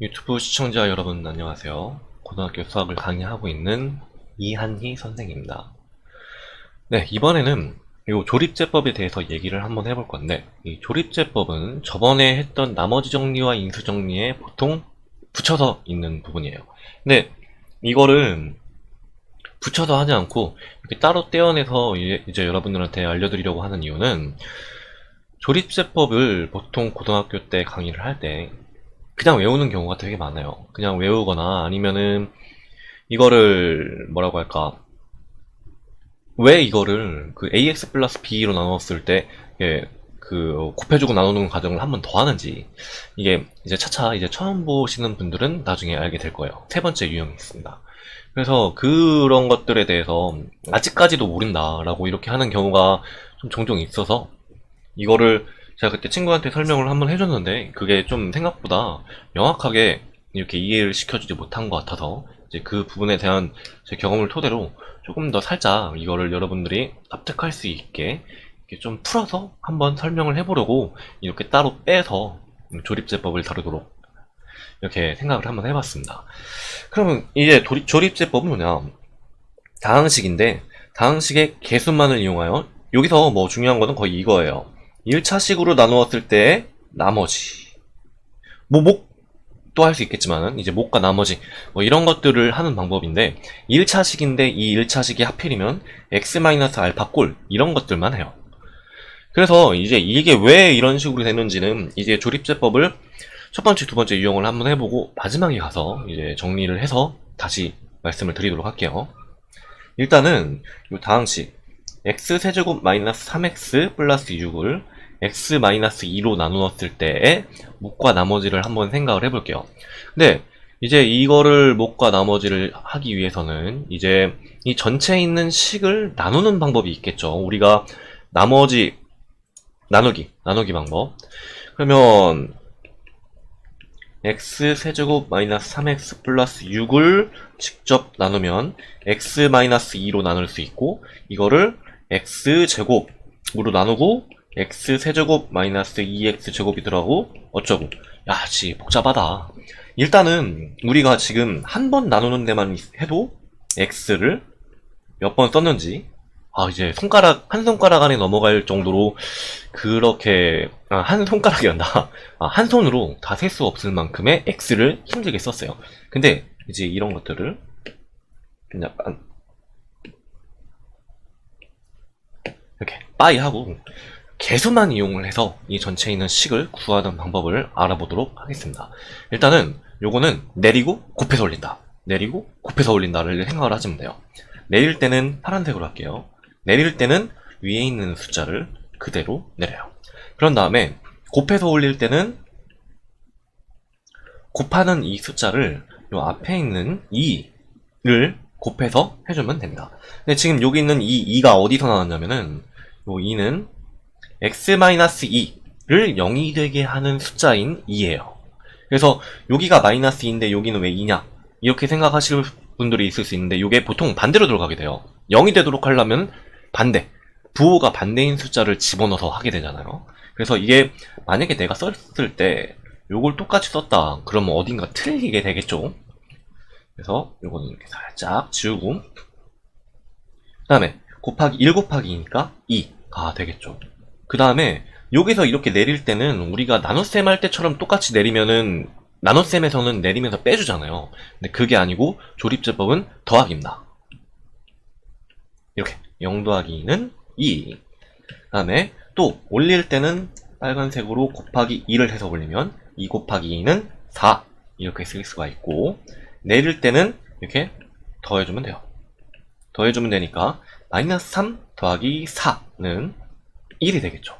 유튜브 시청자 여러분 안녕하세요. 고등학교 수학을 강의하고 있는 이한희 선생입니다. 네, 이번에는 이 조립제법에 대해서 얘기를 한번 해볼 건데, 이 조립제법은 저번에 했던 나머지 정리와 인수 정리에 보통 붙여서 있는 부분이에요. 근데 이거를 붙여서 하지 않고 이렇게 따로 떼어내서 이제 여러분들한테 알려드리려고 하는 이유는, 조립제법을 보통 고등학교 때 강의를 할 때 그냥 외우는 경우가 되게 많아요. 그냥 외우거나 아니면은 이거를 뭐라고 할까, 왜 이거를 그 ax 플러스 b로 나눴을 때 그 곱해주고 나누는 과정을 한 번 더 하는지, 이게 이제 차차 이제 처음 보시는 분들은 나중에 알게 될 거예요. 세 번째 유형이 있습니다. 그래서 그런 것들에 대해서 아직까지도 모른다라고 이렇게 하는 경우가 좀 종종 있어서, 이거를 제가 그때 친구한테 설명을 한번 해줬는데 그게 좀 생각보다 명확하게 이렇게 이해를 시켜주지 못한 것 같아서, 이제 그 부분에 대한 제 경험을 토대로 조금 더 살짝 이거를 여러분들이 납득할 수 있게 이렇게 좀 풀어서 한번 설명을 해보려고 이렇게 따로 빼서 조립제법을 다루도록 이렇게 생각을 한번 해봤습니다. 그러면 이제 조립제법은 뭐냐, 다항식인데 다항식의 개수만을 이용하여, 여기서 뭐 중요한 거는 거의 이거예요. 1차식으로 나누었을 때 나머지, 뭐 목도 할 수 있겠지만은 이제 목과 나머지 뭐 이런 것들을 하는 방법인데, 1차식인데 이 1차식이 하필이면 x-알파 꼴 이런 것들만 해요. 그래서 이제 이게 왜 이런 식으로 되는지는 이제 조립제법을 첫 번째, 두 번째 유형을 한번 해보고 마지막에 가서 이제 정리를 해서 다시 말씀을 드리도록 할게요. 일단은 이 다항식 x세제곱 마이너스 3x 플러스 6을 x 마이너스 2로 나누었을 때의 목과 나머지를 한번 생각을 해볼게요. 근데 이제 이거를 목과 나머지를 하기 위해서는 이제 이 전체에 있는 식을 나누는 방법이 있겠죠. 우리가 나머지 나누기 방법. 그러면 x세제곱 마이너스 3x 플러스 6을 직접 나누면 x 마이너스 2로 나눌 수 있고, 이거를 x제곱으로 나누고 x세제곱 마이너스 2x제곱이더라고 어쩌고. 야, 지 복잡하다. 일단은 우리가 지금 한 번 나누는 데만 해도 x를 몇 번 썼는지, 이제 한 손가락 안에 넘어갈 정도로 그렇게, 한 손가락이었나? 한 손으로 다 셀 수 없을 만큼의 x를 힘들게 썼어요. 근데 이제 이런 것들을 그냥 이렇게 빠이하고 개수만 이용을 해서 이 전체에 있는 식을 구하는 방법을 알아보도록 하겠습니다. 일단은 요거는 내리고 곱해서 올린다, 내리고 곱해서 올린다를 생각을 하시면 돼요. 내릴 때는 파란색으로 할게요. 내릴 때는 위에 있는 숫자를 그대로 내려요. 그런 다음에 곱해서 올릴 때는 곱하는 이 숫자를 요 앞에 있는 2를 곱해서 해주면 됩니다. 근데 지금 여기 있는 이 2가 어디서 나왔냐면은, 요 2는 x-2를 0이 되게 하는 숫자인 2예요. 그래서 여기가 마이너스 2인데 여기는 왜 2냐? 이렇게 생각하실 분들이 있을 수 있는데, 이게 보통 반대로 들어가게 돼요. 0이 되도록 하려면 반대, 부호가 반대인 숫자를 집어넣어서 하게 되잖아요. 그래서 이게 만약에 내가 썼을 때 요걸 똑같이 썼다 그러면 어딘가 틀리게 되겠죠. 그래서 요거는 이렇게 살짝 지우고, 그 다음에 1 곱하기 2니까 2가 되겠죠. 그 다음에 여기서 이렇게 내릴 때는 우리가 나눗셈 할 때처럼 똑같이 내리면은, 나눗셈에서는 내리면서 빼주잖아요. 근데 그게 아니고 조립제법은 더하기입니다. 이렇게 0 더하기 2는 2. 그 다음에 또 올릴 때는 빨간색으로 곱하기 2를 해서 올리면 2 곱하기 2는 4 이렇게 쓸 수가 있고, 내릴 때는 이렇게 더해주면 돼요. 더해주면 되니까 마이너스 3 더하기 4는 1이 되겠죠.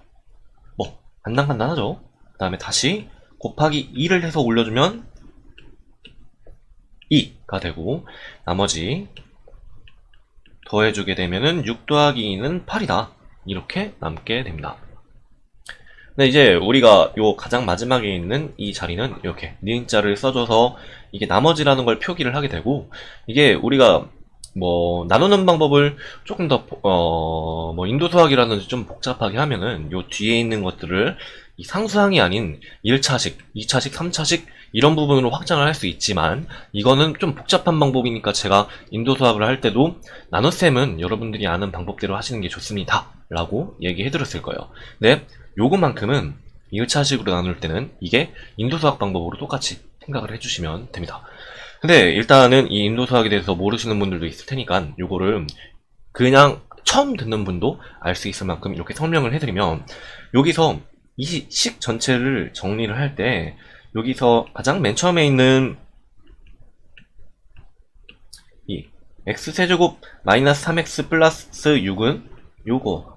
뭐 간단하죠. 그 다음에 다시 곱하기 2를 해서 올려주면 2가 되고, 나머지 더해주게 되면은 6 더하기 2는 8이다 이렇게 남게 됩니다. 근데 이제 우리가 요 가장 마지막에 있는 이 자리는 이렇게 니은자를 써줘서 이게 나머지라는 걸 표기를 하게 되고, 이게 우리가 뭐 나누는 방법을 조금 더 뭐 인도수학이라든지 좀 복잡하게 하면은 요 뒤에 있는 것들을 이 상수항이 아닌 1차식, 2차식, 3차식 이런 부분으로 확장을 할 수 있지만 이거는 좀 복잡한 방법이니까 제가 인도 수학을 할 때도 나눗셈은 여러분들이 아는 방법대로 하시는 게 좋습니다 라고 얘기해 드렸을 거예요. 근데 요것만큼은 1차식으로 나눌 때는 이게 인도 수학 방법으로 똑같이 생각을 해주시면 됩니다. 근데 일단은 이 인도 수학에 대해서 모르시는 분들도 있을 테니까 요거를 그냥 처음 듣는 분도 알 수 있을 만큼 이렇게 설명을 해드리면, 여기서 이 식 전체를 정리를 할 때 여기서 가장 맨 처음에 있는 이 x세제곱 마이너스 3x 플러스 6은 요거예요.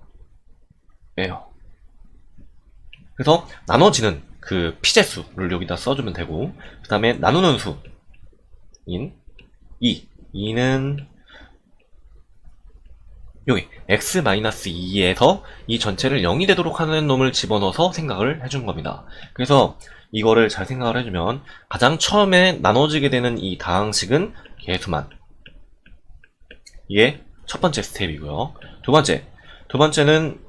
그래서 나눠지는 그 피제수를 여기다 써주면 되고, 그 다음에 나누는 수인 2는 여기 x-2에서 이 전체를 0이 되도록 하는 놈을 집어넣어서 생각을 해준 겁니다. 그래서 이거를 잘 생각을 해주면 가장 처음에 나눠지게 되는 이 다항식은 개수만, 이게 첫 번째 스텝이고요. 두 번째는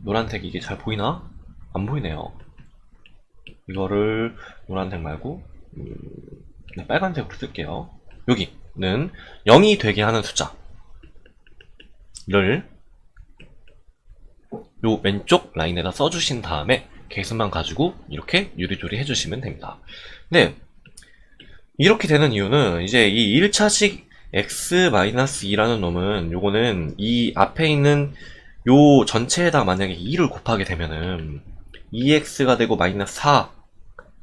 노란색, 이게 잘 보이나? 안 보이네요. 이거를 노란색 말고 빨간색으로 쓸게요. 여기는 0이 되게 하는 숫자를 요 왼쪽 라인에다 써주신 다음에 개수만 가지고 이렇게 유리조리 해주시면 됩니다. 근데 이렇게 되는 이유는 이제 이 1차식 x-2라는 놈은, 요거는 이 앞에 있는 요 전체에다 만약에 2를 곱하게 되면은 2x가 되고 마이너스 4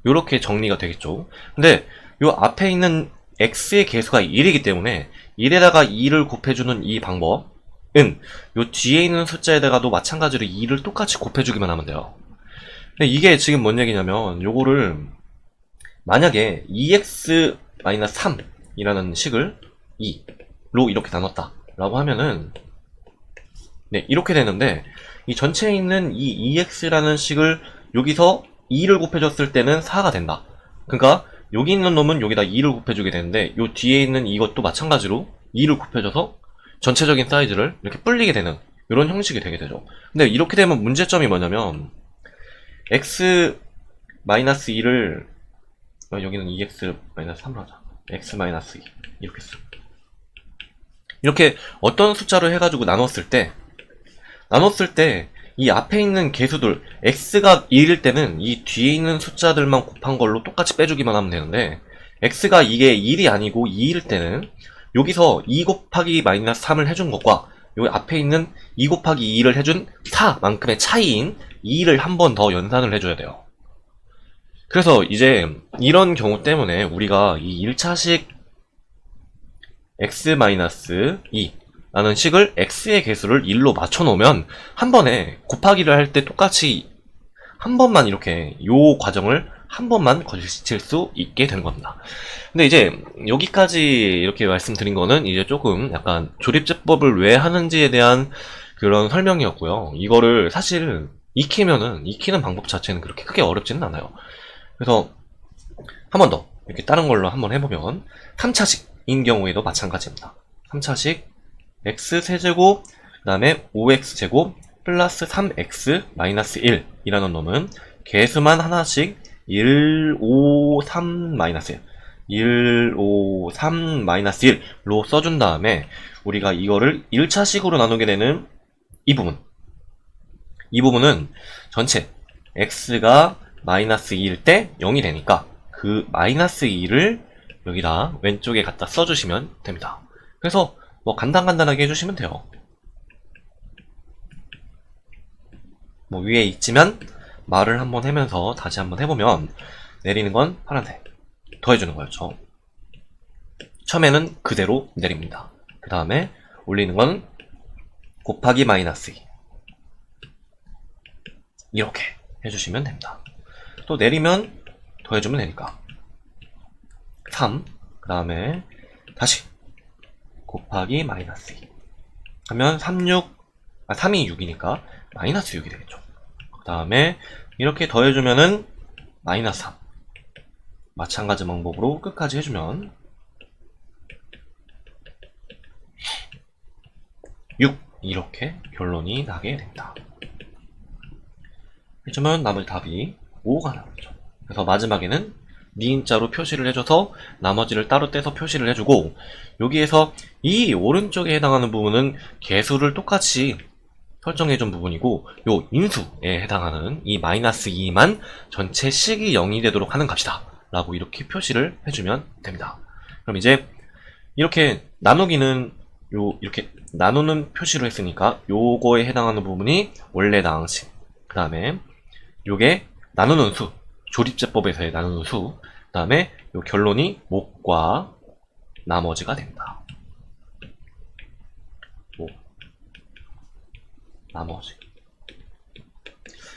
요렇게 정리가 되겠죠. 근데 요 앞에 있는 x의 개수가 1이기 때문에 1에다가 2를 곱해주는 이 방법은 요 뒤에 있는 숫자에다가도 마찬가지로 2를 똑같이 곱해주기만 하면 돼요. 근데 이게 지금 뭔 얘기냐면, 요거를 만약에 2x-3이라는 식을 2로 이렇게 나눴다 라고 하면은 네, 이렇게 되는데, 이 전체에 있는 이 2x라는 식을 여기서 2를 곱해줬을 때는 4가 된다. 그러니까 여기 있는 놈은 여기다 2를 곱해주게 되는데, 요 뒤에 있는 이것도 마찬가지로 2를 곱해줘서 전체적인 사이즈를 이렇게 불리게 되는 이런 형식이 되게 되죠. 근데 이렇게 되면 문제점이 뭐냐면, x-2를 여기는 2x-3로 하자. x-2 이렇게 쓰. 이렇게 어떤 숫자로 해가지고 나눴을 때 이 앞에 있는 개수들, x가 1일 때는 이 뒤에 있는 숫자들만 곱한 걸로 똑같이 빼주기만 하면 되는데, x가 이게 1이 아니고 2일 때는 여기서 2 곱하기 마이너스 3을 해준 것과 여기 앞에 있는 2 곱하기 2를 해준 4만큼의 차이인 2를 한 번 더 연산을 해줘야 돼요. 그래서 이제 이런 경우 때문에 우리가 이 1차식 x-2 라는 식을 x의 개수를 1로 맞춰놓으면 한 번에 곱하기를 할 때 똑같이 한 번만 이렇게 요 과정을 한 번만 거칠 수 있게 되는 겁니다. 근데 이제 여기까지 이렇게 말씀드린 거는 이제 조금 약간 조립제법을 왜 하는지에 대한 그런 설명이었고요. 이거를 사실 익히는 방법 자체는 그렇게 크게 어렵지는 않아요. 그래서 한 번 더 이렇게 다른 걸로 한번 해보면, 3차식인 경우에도 마찬가지입니다. 3차식 x세제곱 그 다음에 5x제곱 플러스 3x 마이너스 1 이라는 놈은 개수만 하나씩 1, 5, 3 마이너스 1 5, 3 마이너스 1로 써준 다음에 우리가 이거를 1차식으로 나누게 되는 이 부분은 전체 x가 마이너스 2일 때 0이 되니까 그 마이너스 2를 여기다 왼쪽에 갖다 써주시면 됩니다. 그래서 뭐 간단하게 해주시면 돼요. 뭐 위에 있지만 말을 한번 하면서 다시 한번 해보면, 내리는 건 파란색, 더해주는 거였죠. 처음에는 그대로 내립니다. 그 다음에 올리는 건 곱하기 마이너스 2 이렇게 해주시면 됩니다. 또 내리면 더해주면 되니까 3, 그 다음에 다시 곱하기 마이너스 2 하면 3이 6이니까 마이너스 6이 되겠죠. 그 다음에 이렇게 더해주면은 마이너스 3, 마찬가지 방법으로 끝까지 해주면 6 이렇게 결론이 나게 됩니다. 해주면 남을 답이 5가 나오죠. 그래서 마지막에는 니은자로 표시를 해줘서 나머지를 따로 떼서 표시를 해주고, 여기에서 이 오른쪽에 해당하는 부분은 개수를 똑같이 설정해준 부분이고, 요 인수에 해당하는 이 마이너스 2만 전체 식이 0이 되도록 하는 값이다 라고 이렇게 표시를 해주면 됩니다. 그럼 이제 이렇게 나누기는 이렇게 나누는 표시로 했으니까 요거에 해당하는 부분이 원래당 식, 그 다음에 요게 나누는 수, 조립제법에서의 나누는 수, 그 다음에 요 결론이 목과 나머지가 됩니다. 목, 나머지.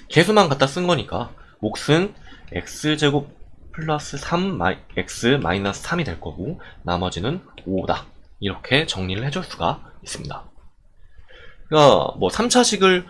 개수만 갖다 쓴 거니까 몫은 x제곱 플러스 3x 마이너스 3이 될 거고, 나머지는 5다. 이렇게 정리를 해줄 수가 있습니다. 그러니까 뭐 3차식을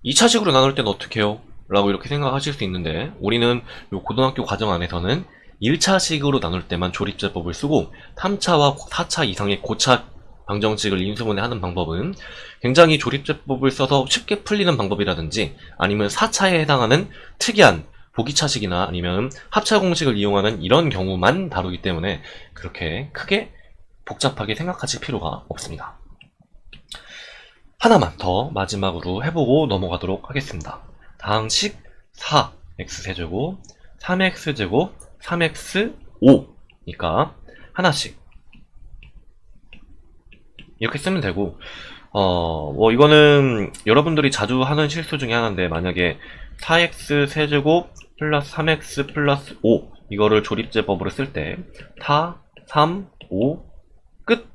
2차식으로 나눌 때는 어떻게 해요? 라고 이렇게 생각하실 수 있는데, 우리는 요 고등학교 과정 안에서는 1차식으로 나눌 때만 조립제법을 쓰고, 3차와 4차 이상의 고차 방정식을 인수분해 하는 방법은 굉장히 조립제법을 써서 쉽게 풀리는 방법이라든지, 아니면 4차에 해당하는 특이한 보기차식이나 아니면 합차 공식을 이용하는 이런 경우만 다루기 때문에 그렇게 크게 복잡하게 생각하실 필요가 없습니다. 하나만 더 마지막으로 해보고 넘어가도록 하겠습니다. 다항식 4x세제곱 3x제곱 3x5니까 하나씩 이렇게 쓰면 되고, 뭐 이거는 여러분들이 자주 하는 실수 중에 하나인데, 만약에 4x 세제곱 플러스 3x 플러스 5 이거를 조립제법으로 쓸 때 4, 3, 5 끝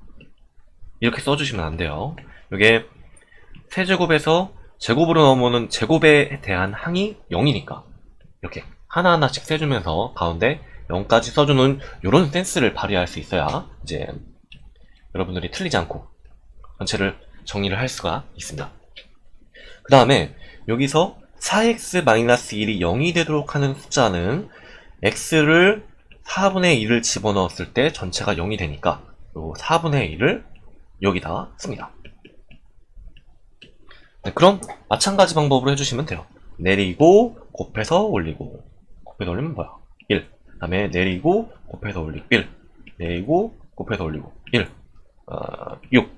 이렇게 써주시면 안 돼요. 이게 세제곱에서 제곱으로 넘어오는 제곱에 대한 항이 0이니까 이렇게 하나하나씩 세주면서 가운데 0까지 써주는 이런 센스를 발휘할 수 있어야 이제 여러분들이 틀리지 않고 전체를 정리를 할 수가 있습니다. 그 다음에 여기서 4x-1이 0이 되도록 하는 숫자는 x를 4분의 1을 집어넣었을 때 전체가 0이 되니까 요 4분의 1을 여기다 씁니다. 네, 그럼 마찬가지 방법으로 해주시면 돼요. 내리고 곱해서 올리고, 곱해서 올리면 뭐야? 1. 그 다음에 내리고 곱해서 올리고 1. 내리고 곱해서 올리고 1. 6.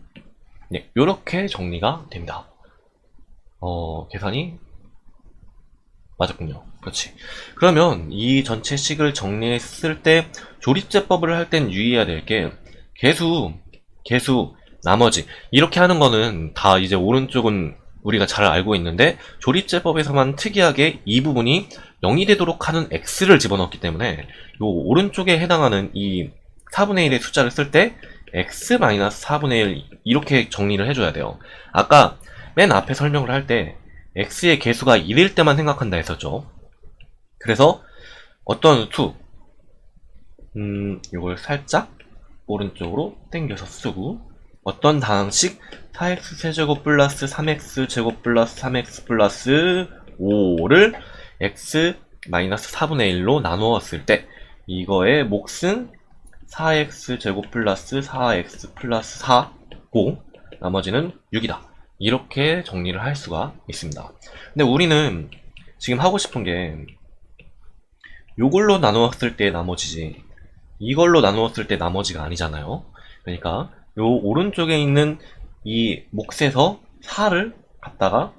네, 요렇게 정리가 됩니다. 계산이 맞았군요. 그렇지. 그러면 이 전체 식을 정리했을 때 조립제법을 할 땐 유의해야 될 게 개수, 나머지 이렇게 하는 거는 다 이제 오른쪽은 우리가 잘 알고 있는데, 조립제법에서만 특이하게 이 부분이 0이 되도록 하는 x를 집어넣기 때문에 요 오른쪽에 해당하는 이 4분의 1의 숫자를 쓸 때 x-4분의 1 이렇게 정리를 해줘야 돼요. 아까 맨 앞에 설명을 할 때 x의 개수가 1일 때만 생각한다 했었죠. 그래서 어떤 수, 이걸 살짝 오른쪽으로 당겨서 쓰고, 어떤 다항식 4x 세제곱 플러스 3x제곱 플러스 3x 플러스 5를 x-4분의 1로 나누었을 때 이거의 몫은 4x제곱 플러스 4x 플러스 4고 나머지는 6이다. 이렇게 정리를 할 수가 있습니다. 근데 우리는 지금 하고 싶은 게 요걸로 나누었을 때 나머지지 이걸로 나누었을 때 나머지가 아니잖아요. 그러니까 요 오른쪽에 있는 이 몫에서 4를 갖다가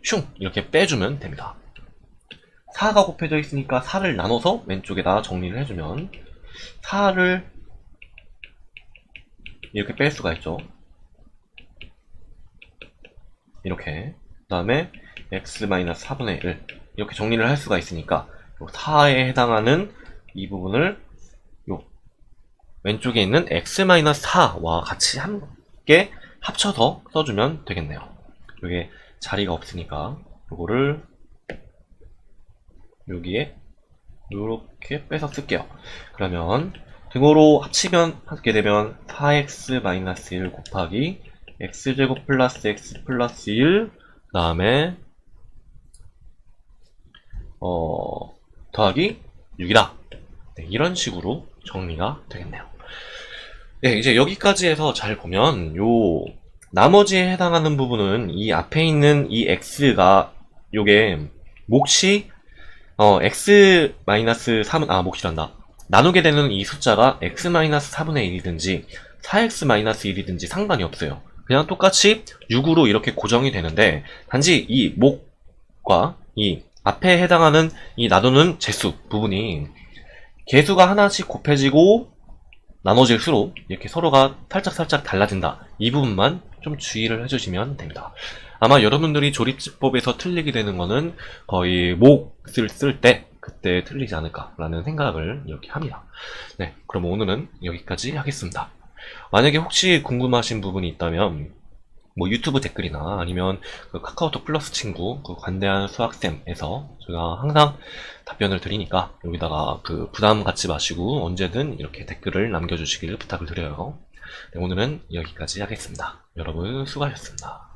슝 이렇게 빼주면 됩니다. 4가 곱해져 있으니까 4를 나눠서 왼쪽에다 정리를 해주면 4를 이렇게 뺄 수가 있죠. 이렇게. 그 다음에 x-4분의 1 이렇게 정리를 할 수가 있으니까 4에 해당하는 이 부분을 요 왼쪽에 있는 x-4와 같이 함께 합쳐서 써주면 되겠네요. 이게 자리가 없으니까 요거를 여기에 이렇게 빼서 쓸게요. 그러면 등호로 합치면 하게 되면 4x-1 곱하기 x제곱 플러스 x 플러스 1 그 다음에 더하기 6이다. 네, 이런 식으로 정리가 되겠네요. 네, 이제 여기까지 해서 잘 보면 요 나머지에 해당하는 부분은 이 앞에 있는 이 x가 요게 몫이 x-3은, 몫이란다. 나누게 되는 이 숫자가 x-4분의 1이든지 4x-1이든지 상관이 없어요. 그냥 똑같이 6으로 이렇게 고정이 되는데, 단지 이 목과 이 앞에 해당하는 이 나누는 재수 부분이 개수가 하나씩 곱해지고 나눠질수록 이렇게 서로가 살짝살짝 달라진다. 이 부분만 좀 주의를 해주시면 됩니다. 아마 여러분들이 조립집법에서 틀리게 되는 거는 거의 몫을 쓸 때 그때 틀리지 않을까라는 생각을 이렇게 합니다. 네, 그럼 오늘은 여기까지 하겠습니다. 만약에 혹시 궁금하신 부분이 있다면 뭐 유튜브 댓글이나 아니면 그 카카오톡 플러스 친구 그 관대한 수학쌤에서 제가 항상 답변을 드리니까 여기다가 그 부담 갖지 마시고 언제든 이렇게 댓글을 남겨주시길 부탁을 드려요. 네, 오늘은 여기까지 하겠습니다. 여러분 수고하셨습니다.